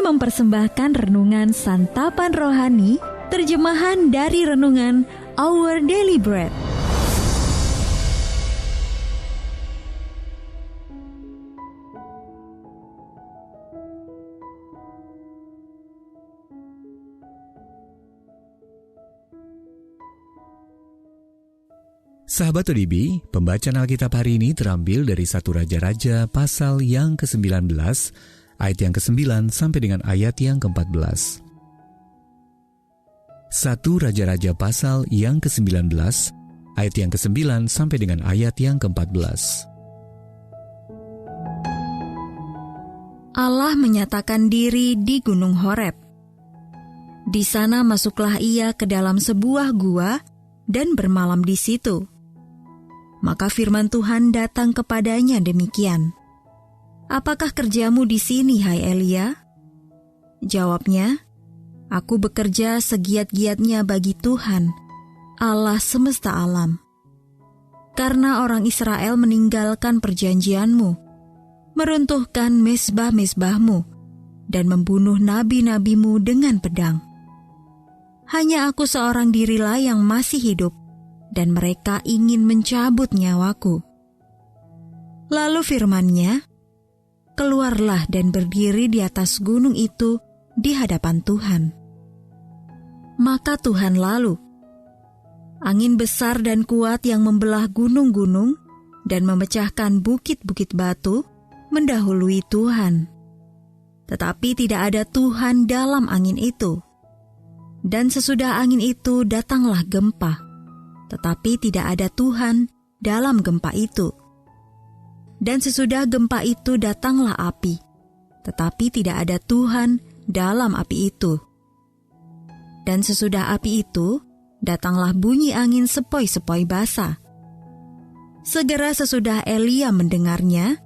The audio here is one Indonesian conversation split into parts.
mempersembahkan renungan Santapan Rohani, terjemahan dari renungan Our Daily Bread. Sahabat ODB, pembacaan Alkitab hari ini terambil dari 1 Raja-Raja pasal yang ke-19, ayat yang ke-9 sampai dengan ayat yang ke-14. 1 Raja-Raja pasal yang ke-19, ayat yang ke-9 sampai dengan ayat yang ke-14. Allah menyatakan diri di Gunung Horeb. Di sana masuklah ia ke dalam sebuah gua dan bermalam di situ. Maka firman Tuhan datang kepadanya demikian. Apakah kerjamu di sini, hai Elia? Jawabnya, aku bekerja segiat-giatnya bagi Tuhan, Allah semesta alam. Karena orang Israel meninggalkan perjanjianmu, meruntuhkan mezbah-mezbahmu, dan membunuh nabi-nabimu dengan pedang. Hanya aku seorang dirilah yang masih hidup, dan mereka ingin mencabut nyawaku. Lalu firman-Nya, keluarlah dan berdiri di atas gunung itu di hadapan Tuhan. Maka Tuhan lalu. Angin besar dan kuat yang membelah gunung-gunung dan memecahkan bukit-bukit batu mendahului Tuhan. Tetapi tidak ada Tuhan dalam angin itu. Dan sesudah angin itu datanglah gempa. Tetapi tidak ada Tuhan dalam gempa itu. Dan sesudah gempa itu datanglah api, tetapi tidak ada Tuhan dalam api itu. Dan sesudah api itu, datanglah bunyi angin sepoi-sepoi basah. Segera sesudah Elia mendengarnya,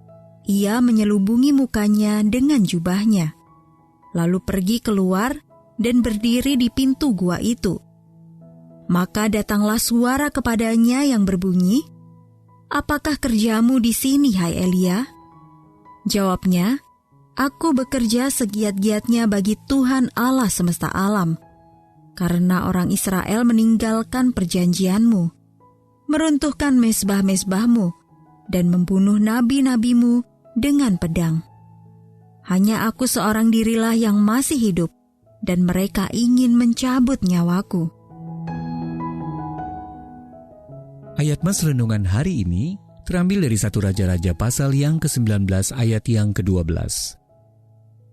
ia menyelubungi mukanya dengan jubahnya, lalu pergi keluar dan berdiri di pintu gua itu. Maka datanglah suara kepadanya yang berbunyi, apakah kerjamu di sini, hai Elia? Jawabnya, aku bekerja segiat-giatnya bagi Tuhan Allah semesta alam, karena orang Israel meninggalkan perjanjianmu, meruntuhkan mezbah-mezbahmu, dan membunuh nabi-nabimu dengan pedang. Hanya aku seorang dirilah yang masih hidup, dan mereka ingin mencabut nyawaku. Ayat mas renungan hari ini terambil dari 1 Raja-Raja pasal yang ke-19 ayat yang ke-12.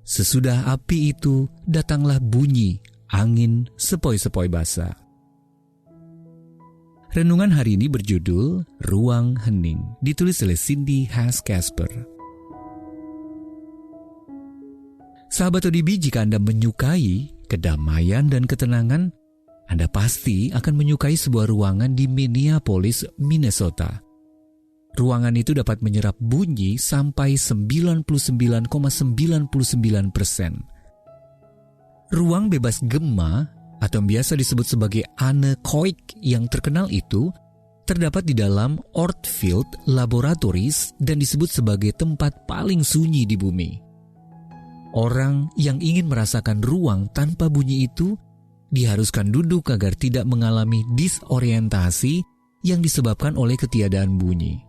Sesudah api itu datanglah bunyi angin sepoi-sepoi basah. Renungan hari ini berjudul Ruang Hening, ditulis oleh Cindy Haas Casper. Sahabat ODB, jika Anda menyukai kedamaian dan ketenangan, Anda pasti akan menyukai sebuah ruangan di Minneapolis, Minnesota. Ruangan itu dapat menyerap bunyi sampai 99,99%. Ruang bebas gema atau biasa disebut sebagai anechoic yang terkenal itu terdapat di dalam Ortfield Laboratories dan disebut sebagai tempat paling sunyi di bumi. Orang yang ingin merasakan ruang tanpa bunyi itu diharuskan duduk agar tidak mengalami disorientasi yang disebabkan oleh ketiadaan bunyi.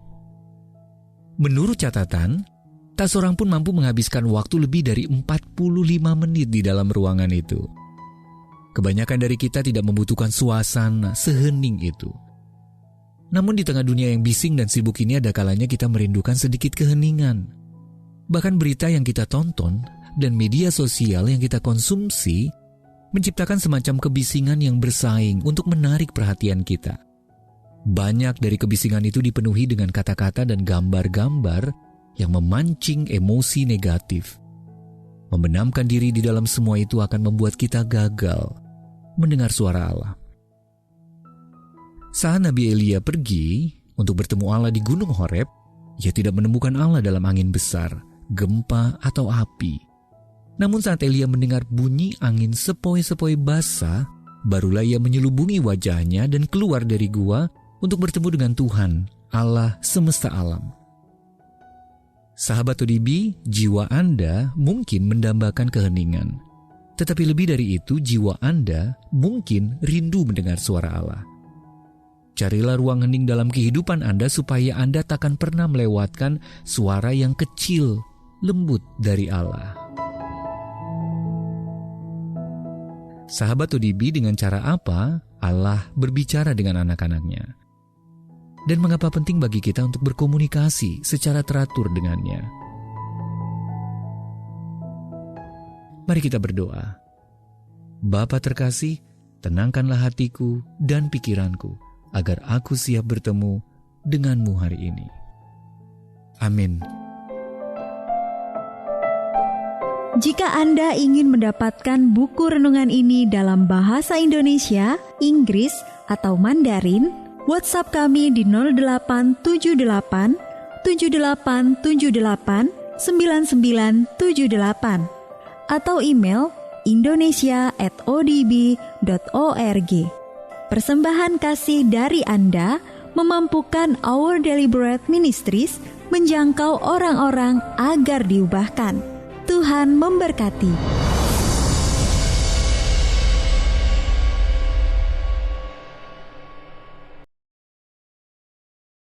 Menurut catatan, tak seorang pun mampu menghabiskan waktu lebih dari 45 menit di dalam ruangan itu. Kebanyakan dari kita tidak membutuhkan suasana sehening itu. Namun di tengah dunia yang bising dan sibuk ini ada kalanya kita merindukan sedikit keheningan. Bahkan berita yang kita tonton dan media sosial yang kita konsumsi menciptakan semacam kebisingan yang bersaing untuk menarik perhatian kita. Banyak dari kebisingan itu dipenuhi dengan kata-kata dan gambar-gambar yang memancing emosi negatif. Membenamkan diri di dalam semua itu akan membuat kita gagal mendengar suara Allah. Saat Nabi Elia pergi untuk bertemu Allah di Gunung Horeb, ia tidak menemukan Allah dalam angin besar, gempa, atau api. Namun saat Elia mendengar bunyi angin sepoi-sepoi basah, barulah ia menyelubungi wajahnya dan keluar dari gua untuk bertemu dengan Tuhan, Allah semesta alam. Sahabat ODB, jiwa Anda mungkin mendambakan keheningan. Tetapi lebih dari itu, jiwa Anda mungkin rindu mendengar suara Allah. Carilah ruang hening dalam kehidupan Anda supaya Anda takkan pernah melewatkan suara yang kecil, lembut dari Allah. Sahabat ODB, dengan cara apa Allah berbicara dengan anak-anaknya? Dan mengapa penting bagi kita untuk berkomunikasi secara teratur dengannya? Mari kita berdoa. Bapa terkasih, tenangkanlah hatiku dan pikiranku, agar aku siap bertemu denganmu hari ini. Amin. Jika Anda ingin mendapatkan buku renungan ini dalam bahasa Indonesia, Inggris, atau Mandarin, WhatsApp kami di 0878 7878 9978 atau email indonesia@odb.org. Persembahan kasih dari Anda memampukan Our Daily Bread Ministries menjangkau orang-orang agar diubahkan. Tuhan memberkati.